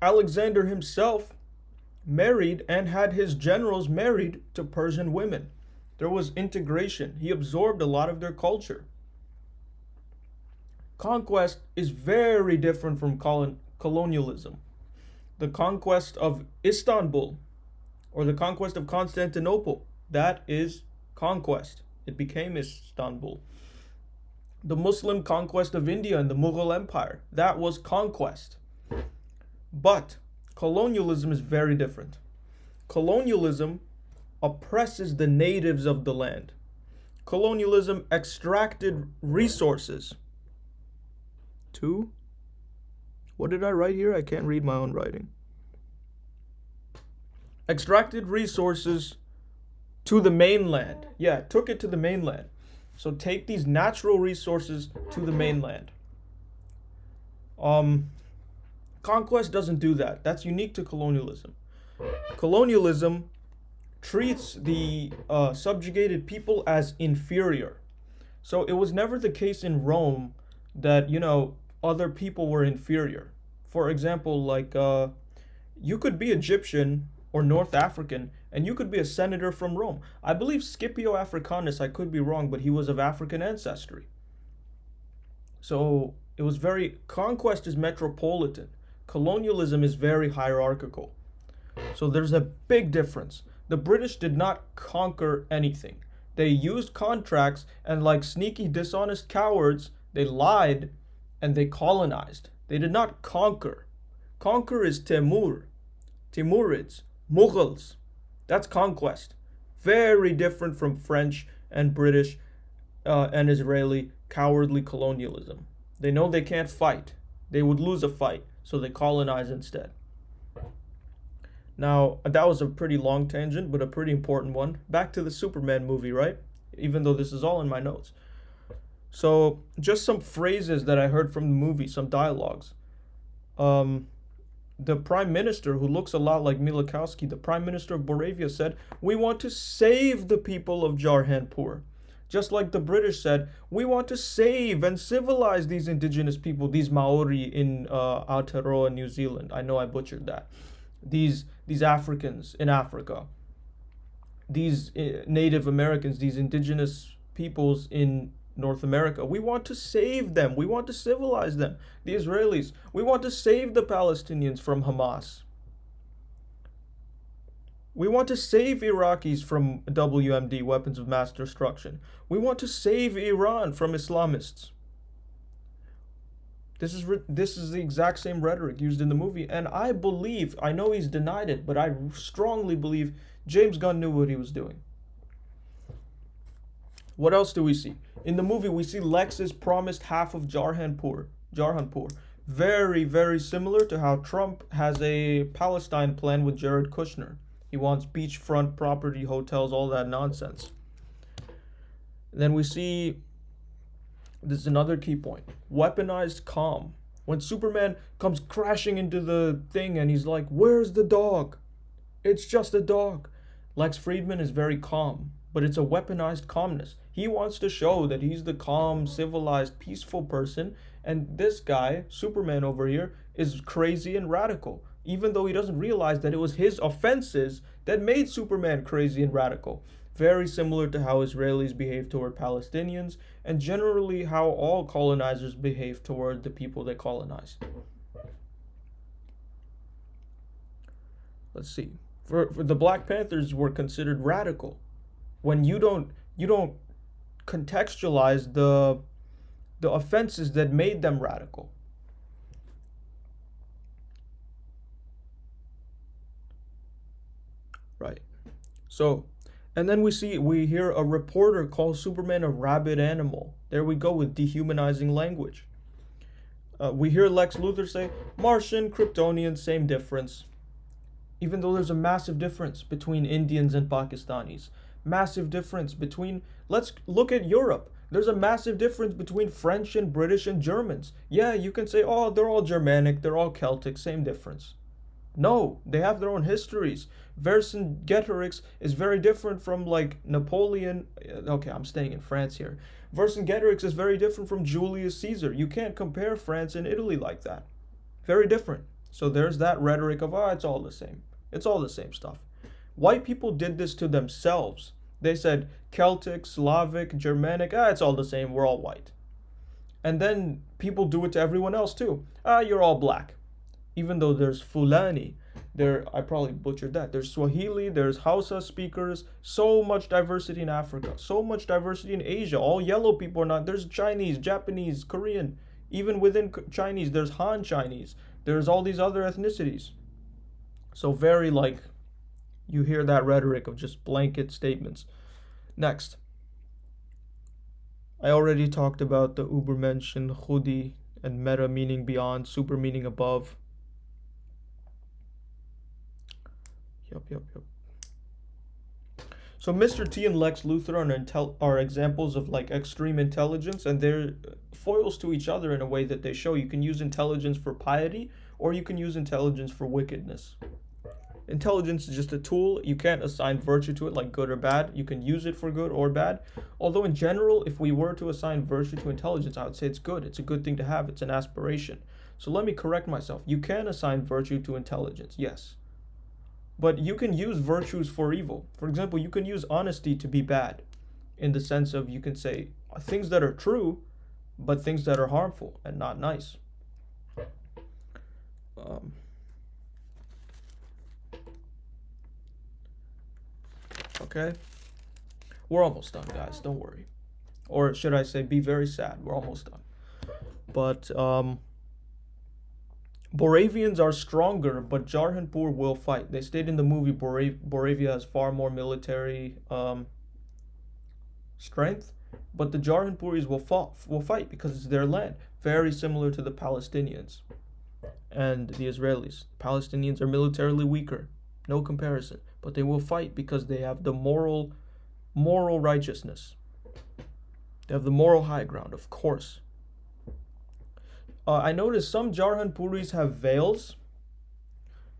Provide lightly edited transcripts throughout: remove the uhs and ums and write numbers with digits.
Alexander himself married and had his generals married to Persian women. There was integration. He absorbed a lot of their culture. Conquest is very different from colonialism. The conquest of Istanbul or the conquest of Constantinople, that is conquest. It became Istanbul. The Muslim conquest of India and the Mughal Empire, that was conquest. But colonialism is very different. Colonialism oppresses the natives of the land. Colonialism extracted resources to, what did I write here? I can't read my own writing. Extracted resources to the mainland. Yeah, took it to the mainland. So take these natural resources to the mainland. Conquest doesn't do that. That's unique to colonialism. Colonialism treats the subjugated people as inferior. So it was never the case in Rome that, other people were inferior. For example, like you could be Egyptian or North African, and you could be a senator from Rome. I believe Scipio Africanus, I could be wrong, but he was of African ancestry. So it was conquest is metropolitan. Colonialism is very hierarchical. So there's a big difference. The British did not conquer anything. They used contracts, and like sneaky, dishonest cowards, they lied and they colonized. They did not conquer. Conquer is Timur, Timurids, Mughals. That's conquest. Very different from French and British and Israeli cowardly colonialism. They know they can't fight. They would lose a fight, so they colonize instead. Now, that was a pretty long tangent, but a pretty important one. Back to the Superman movie, right? Even though this is all in my notes. So, just some phrases that I heard from the movie, some dialogues. The prime minister, who looks a lot like Milikowski, the prime minister of Moravia, said, "We want to save the people of Jarhanpur." Just like the British said, "We want to save and civilize these indigenous people, these Maori in Aotearoa, New Zealand." I know I butchered that. These Africans in Africa, these Native Americans, these indigenous peoples in North America. We want to save them. We want to civilize them. The Israelis, we want to save the Palestinians from Hamas. We want to save Iraqis from WMD, weapons of mass destruction. We want to save Iran from Islamists. This is the exact same rhetoric used in the movie, and I know he's denied it, but I strongly believe James Gunn knew what he was doing. What else do we see? In the movie, we see Lex is promised half of Jarhanpur. Very, very similar to how Trump has a Palestine plan with Jared Kushner. He wants beachfront property, hotels, all that nonsense. Then we see, this is another key point, weaponized calm. When Superman comes crashing into the thing and he's like, "Where's the dog? It's just a dog." Lex Friedman is very calm, but it's a weaponized calmness. He wants to show that he's the calm, civilized, peaceful person, and this guy, Superman over here, is crazy and radical, even though he doesn't realize that it was his offenses that made Superman crazy and radical. Very similar to how Israelis behave toward Palestinians, and generally how all colonizers behave toward the people they colonize. Let's see. For the Black Panthers were considered radical. When you don't contextualize the offenses that made them radical. Right. So, and then we hear a reporter call Superman a rabid animal. There we go with dehumanizing language. We hear Lex Luthor say, "Martian, Kryptonian, same difference." Even though there's a massive difference between Indians and Pakistanis. Massive difference between, let's look at Europe. There's a massive difference between French and British and Germans. Yeah, you can say, "Oh, they're all Germanic, they're all Celtic, same difference." No, they have their own histories. Vercingetorix is very different from like Napoleon. Okay, I'm staying in France here. Vercingetorix is very different from Julius Caesar. You can't compare France and Italy like that. Very different. So there's that rhetoric of, it's all the same. It's all the same stuff. White people did this to themselves. They said Celtic, Slavic, Germanic, it's all the same. We're all white. And then people do it to everyone else too. You're all black. Even though there's Fulani, I probably butchered that. There's Swahili, there's Hausa speakers, so much diversity in Africa, so much diversity in Asia. All yellow people are not. There's Chinese, Japanese, Korean. Even within Chinese, there's Han Chinese. There's all these other ethnicities. So very you hear that rhetoric of just blanket statements. Next. I already talked about the Übermensch and Khudi and meta meaning beyond, super meaning above. Yep. So Mr. T and Lex Luthor are examples of extreme intelligence, and they're foils to each other in a way that they show you can use intelligence for piety or you can use intelligence for wickedness. Intelligence is just a tool. You can't assign virtue to it like good or bad. You can use it for good or bad. Although in general, if we were to assign virtue to intelligence, I would say it's good. It's a good thing to have. It's an aspiration. So let me correct myself. You can assign virtue to intelligence, yes. But you can use virtues for evil. For example, you can use honesty to be bad, in the sense of you can say things that are true, but things that are harmful and not nice. Okay? We're almost done, guys. Don't worry. Or should I say, be very sad. We're almost done. But, Boravians are stronger, but Jarhanpur will fight. They state in the movie Boravia has far more military strength, but the Jarhanpuris will fight because it's their land. Very similar to the Palestinians and the Israelis. Palestinians are militarily weaker, no comparison, but they will fight because they have the moral righteousness. They have the moral high ground, of course. I noticed some Jarhanpuris have veils.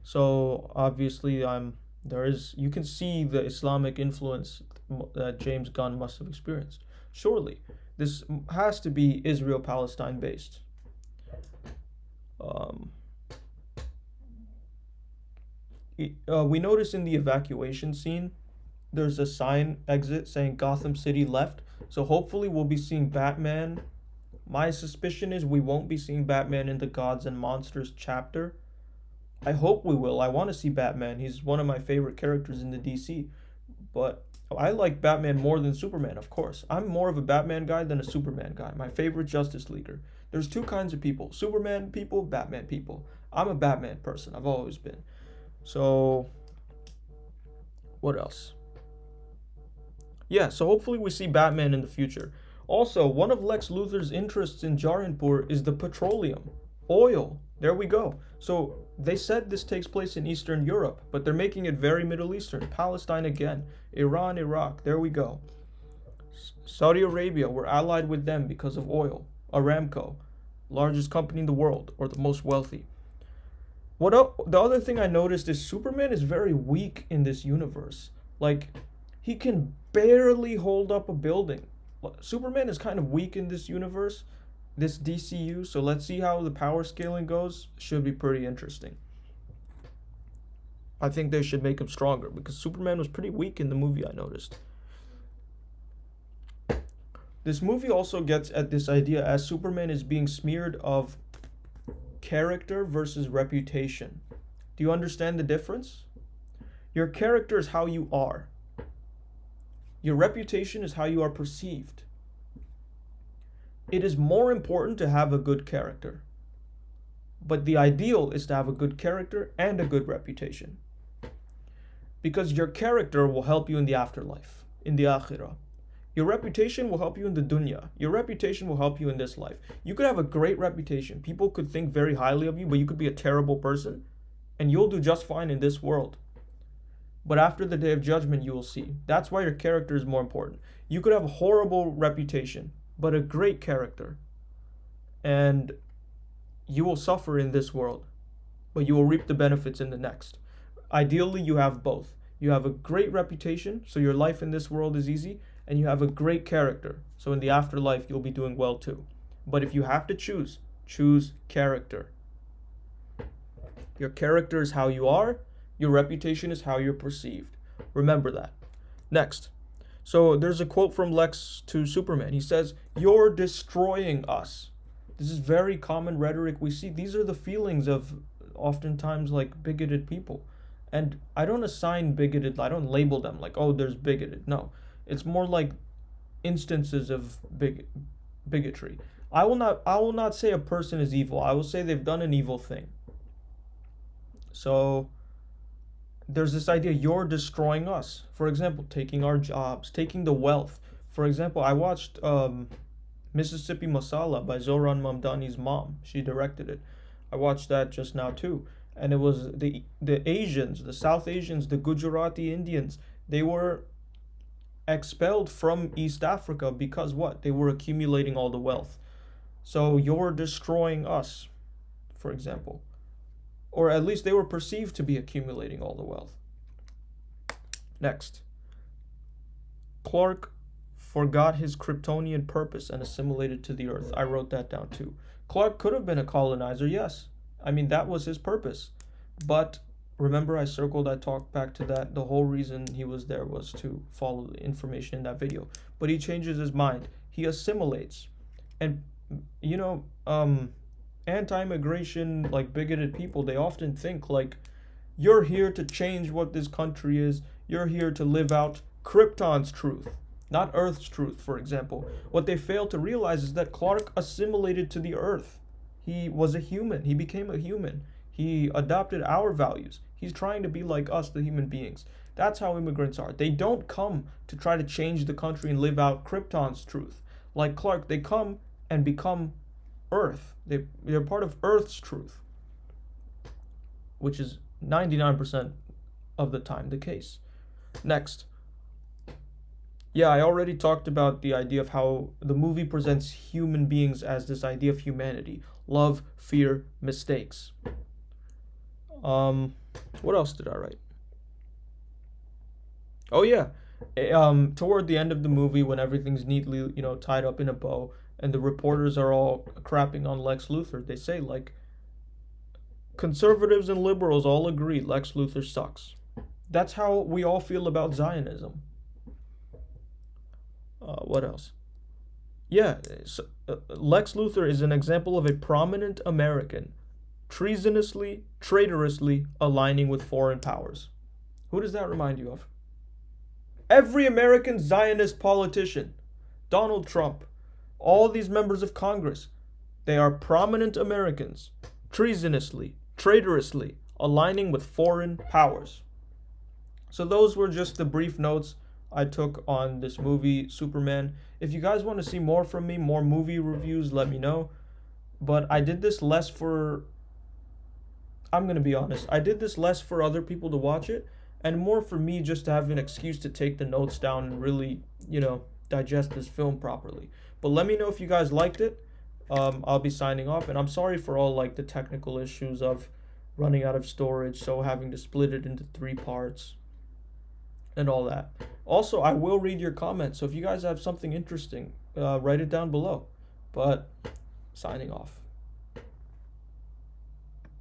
So obviously you can see the Islamic influence that James Gunn must have experienced. Surely, this has to be Israel-Palestine based. We notice in the evacuation scene, there's a sign exit saying Gotham City left. So hopefully we'll be seeing Batman. My suspicion is we won't be seeing Batman in the Gods and Monsters chapter. I hope we will. I want to see Batman. He's one of my favorite characters in the DC. But I like Batman more than Superman, of course. I'm more of a Batman guy than a Superman guy. My favorite Justice Leaguer. There's two kinds of people. Superman people, Batman people. I'm a Batman person. I've always been. So, what else? Yeah, so hopefully we see Batman in the future. Also, one of Lex Luthor's interests in Jarhanpur is the petroleum, oil. There we go. So they said this takes place in Eastern Europe, but they're making it very Middle Eastern. Palestine again, Iran, Iraq. There we go. Saudi Arabia, we're allied with them because of oil. Aramco, largest company in the world, or the most wealthy. The other thing I noticed is Superman is very weak in this universe. He can barely hold up a building. Superman is kind of weak in this universe, this DCU, so let's see how the power scaling goes. Should be pretty interesting. I think they should make him stronger because Superman was pretty weak in the movie, I noticed. This movie also gets at this idea as Superman is being smeared of character versus reputation. Do you understand the difference? Your character is how you are. Your reputation is how you are perceived. It is more important to have a good character. But the ideal is to have a good character and a good reputation. Because your character will help you in the afterlife, in the akhirah. Your reputation will help you in the dunya. Your reputation will help you in this life. You could have a great reputation. People could think very highly of you, but you could be a terrible person. And you'll do just fine in this world. But after the day of judgment, you will see. That's why your character is more important. You could have a horrible reputation, but a great character. And you will suffer in this world, but you will reap the benefits in the next. Ideally, you have both. You have a great reputation, so your life in this world is easy, and you have a great character, so in the afterlife, you'll be doing well too. But if you have to choose character. Your character is how you are, your reputation is how you're perceived. Remember that. Next. So there's a quote from Lex to Superman. He says, "You're destroying us." This is very common rhetoric we see. These are the feelings of oftentimes like bigoted people. And I don't assign bigoted, I don't label them like, oh, there's bigoted. No. It's more like instances of bigotry. I will not say a person is evil. I will say they've done an evil thing. So there's this idea you're destroying us. For example, taking our jobs, taking the wealth. For example, I watched Mississippi Masala by Zohran Mamdani's mom. She directed it. I watched that just now too. And it was the Asians, the South Asians, the Gujarati Indians. They were expelled from East Africa because what? They were accumulating all the wealth. So you're destroying us, for example. Or at least they were perceived to be accumulating all the wealth. Next. Clark forgot his Kryptonian purpose and assimilated to the Earth. I wrote that down too. Clark could have been a colonizer, yes. I mean, that was his purpose. But remember, I talked back to that. The whole reason he was there was to follow the information in that video. But he changes his mind. He assimilates. And, anti-immigration, like bigoted people, they often think like, you're here to change what this country is. You're here to live out Krypton's truth, not Earth's truth, for example. What they fail to realize is that Clark assimilated to the Earth. He was a human. He became a human. He adopted our values. He's trying to be like us, the human beings. That's how immigrants are. They don't come to try to change the country and live out Krypton's truth. Like Clark, they come and become Earth. They're part of Earth's truth, which is 99% of the time the case. Next. Yeah, I already talked about the idea of how the movie presents human beings as this idea of humanity. Love, fear, mistakes. What else did I write? Oh yeah. Toward the end of the movie, when everything's neatly, tied up in a bow, and the reporters are all crapping on Lex Luthor, they say like, conservatives and liberals all agree Lex Luthor sucks. That's how we all feel about Zionism. What else? Yeah, Lex Luthor is an example of a prominent American treasonously, traitorously aligning with foreign powers. Who does that remind you of? Every American Zionist politician, Donald Trump, all these members of Congress, they are prominent Americans, treasonously, traitorously aligning with foreign powers. So those were just the brief notes I took on this movie, Superman. If you guys want to see more from me, more movie reviews, let me know. But I did this less for, I'm going to be honest, I did this less for other people to watch it, and more for me just to have an excuse to take the notes down and really, digest this film properly. But let me know if you guys liked it. I'll be signing off, and I'm sorry for all like the technical issues of running out of storage, so having to split it into 3 parts and all that. Also, I will read your comments, so if you guys have something interesting, write it down below. But signing off.